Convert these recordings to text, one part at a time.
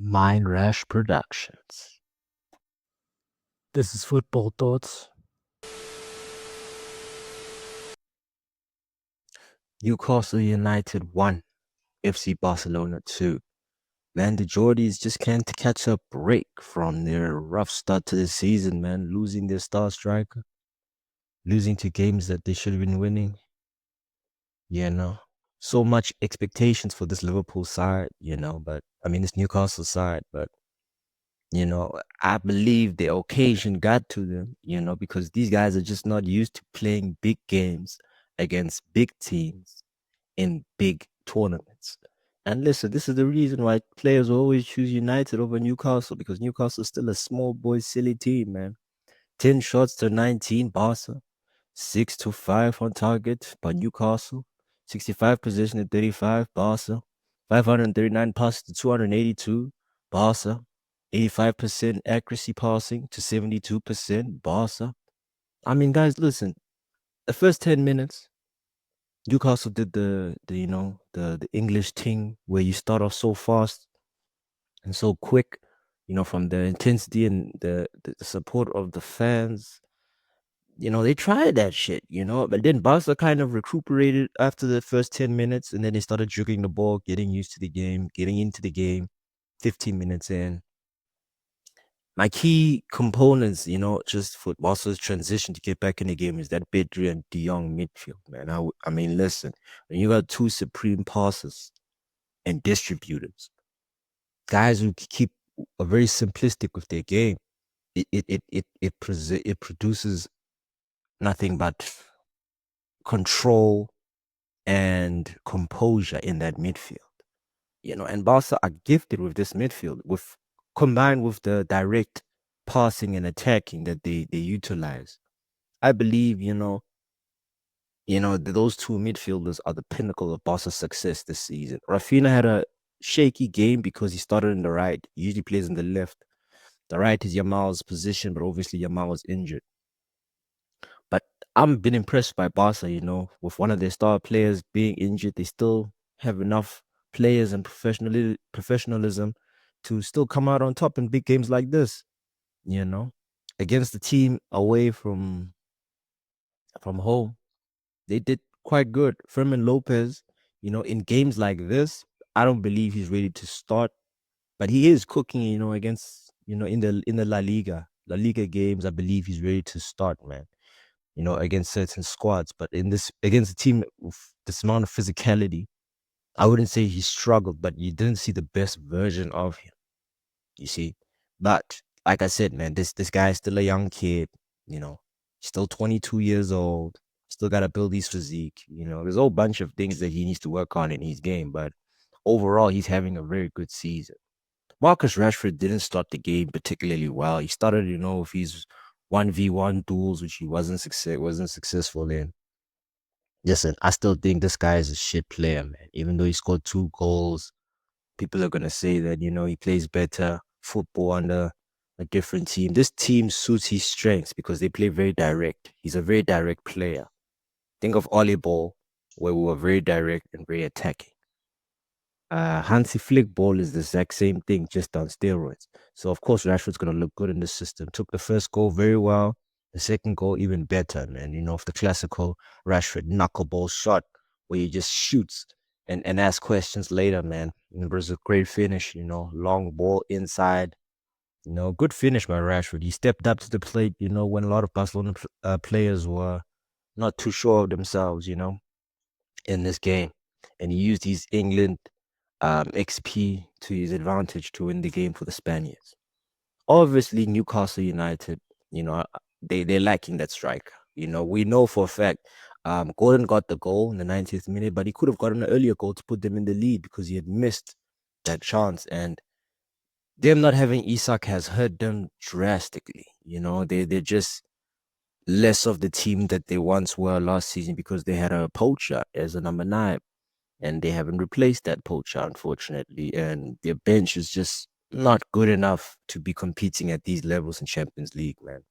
Mindrash Productions. This is Football Thoughts. Newcastle United 1, FC Barcelona 2. Man, the Geordies just can't catch a break from their rough start to the season, man. Losing their star striker, losing to games that they should have been winning. So much expectations for this Liverpool side, but I mean, this Newcastle side, but I believe the occasion got to them, because these guys are just not used to playing big games against big teams in big tournaments. And listen, this is the reason why players always choose United over Newcastle, because Newcastle is still a small boy, silly team, man. 10 shots to 19, Barca. 6 to 5 on target by Newcastle. 65 possession to 35, Barca. 539 passes to 282, Barca. 85% accuracy passing to 72%, Barca. I mean, guys, listen. The first 10 minutes, Newcastle did the English thing where you start off so fast and so quick, from the intensity and the support of the fans. They tried that shit, but then Barca kind of recuperated after the first 10 minutes, and then they started juggling the ball, getting used to the game, getting into the game. 15 minutes in, my key components, just for Barca's transition to get back in the game is that Pedri and De Jong midfield, man. I mean, listen, when you got two supreme passers and distributors, guys who keep a very simplistic with their game, it produces nothing but control and composure in that midfield. And Barca are gifted with this midfield, with combined with the direct passing and attacking that they utilize. I believe, those two midfielders are the pinnacle of Barca's success this season. Rafinha had a shaky game because he started in the right. He usually plays in the left. The right is Yamal's position, but obviously Yamal is injured. But I'm been impressed by Barca, with one of their star players being injured, they still have enough players and professionalism to still come out on top in big games like this, against the team away from home. They did quite good. Fermin Lopez, in games like this, I don't believe he's ready to start, but he is cooking, against, in the La Liga games. I believe he's ready to start, man. Against certain squads, but in this against a team with this amount of physicality, I wouldn't say he struggled, but you didn't see the best version of him. You see, but like I said, man, this guy is still a young kid. He's still 22 years old. Still got to build his physique. There's a whole bunch of things that he needs to work on in his game, but overall, he's having a very good season. Marcus Rashford didn't start the game particularly well. He started, with his 1v1 duels, which he wasn't successful in. Listen, I still think this guy is a shit player, man. Even though he scored 2 goals, people are gonna say that, he plays better football under a different team. This team suits his strengths because they play very direct. He's a very direct player. Think of Ollie Ball, where we were very direct and very attacking. Hansi Flick ball is the exact same thing, just on steroids. So of course Rashford's gonna look good in the system. Took the first goal very well, the second goal even better, man. Of the classical Rashford knuckleball shot where he just shoots and asks questions later, man. It was a great finish, long ball inside. Good finish by Rashford. He stepped up to the plate, when a lot of Barcelona players were not too sure of themselves, in this game. And he used his England XP to his advantage to win the game for the Spaniards. Obviously, Newcastle United, they're lacking that striker. We know for a fact Gordon got the goal in the 90th minute, but he could have gotten an earlier goal to put them in the lead because he had missed that chance. And them not having Isak has hurt them drastically. They're just less of the team that they once were last season because they had a poacher as a number 9. And they haven't replaced that poacher, unfortunately. And their bench is just not good enough to be competing at these levels in Champions League, man.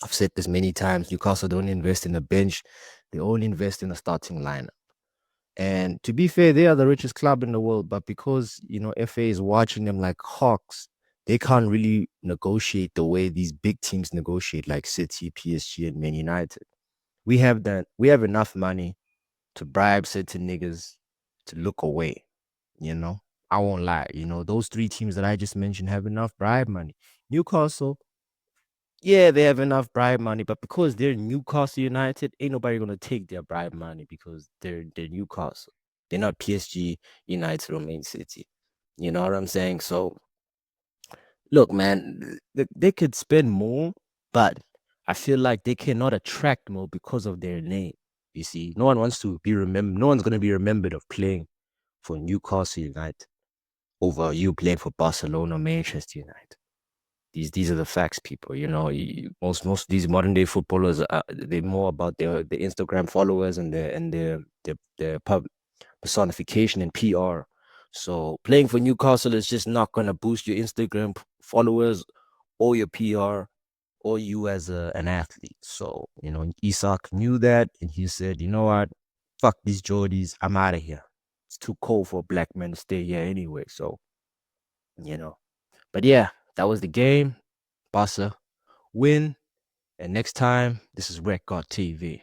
I've said this many times. Newcastle don't invest in the bench; they only invest in the starting lineup. And to be fair, they are the richest club in the world. But because, FA is watching them like hawks, they can't really negotiate the way these big teams negotiate, like City, PSG, and Man United. We have that. We have enough money to bribe certain niggas to look away. You know, I won't lie. Those three teams that I just mentioned have enough bribe money. Newcastle, yeah, they have enough bribe money, but because they're Newcastle United, ain't nobody gonna take their bribe money because they're Newcastle. They're not PSG, United, or Man City. You know what I'm saying? So look, man, they could spend more, but I feel like they cannot attract more because of their name. You see, no one wants to be remembered. No one's gonna be remembered of playing for Newcastle United over you playing for Barcelona, Manchester United. These are the facts, people. Most of these modern day footballers they're more about their Instagram followers and their personification and PR. So playing for Newcastle is just not gonna boost your Instagram followers or your PR or you as an athlete. So Isak knew that, and he said, you know what, fuck these Geordies, I'm out of here. It's too cold for a black man to stay here anyway. So you know, but yeah, that was the game. Barca win. And next time, this is Record TV.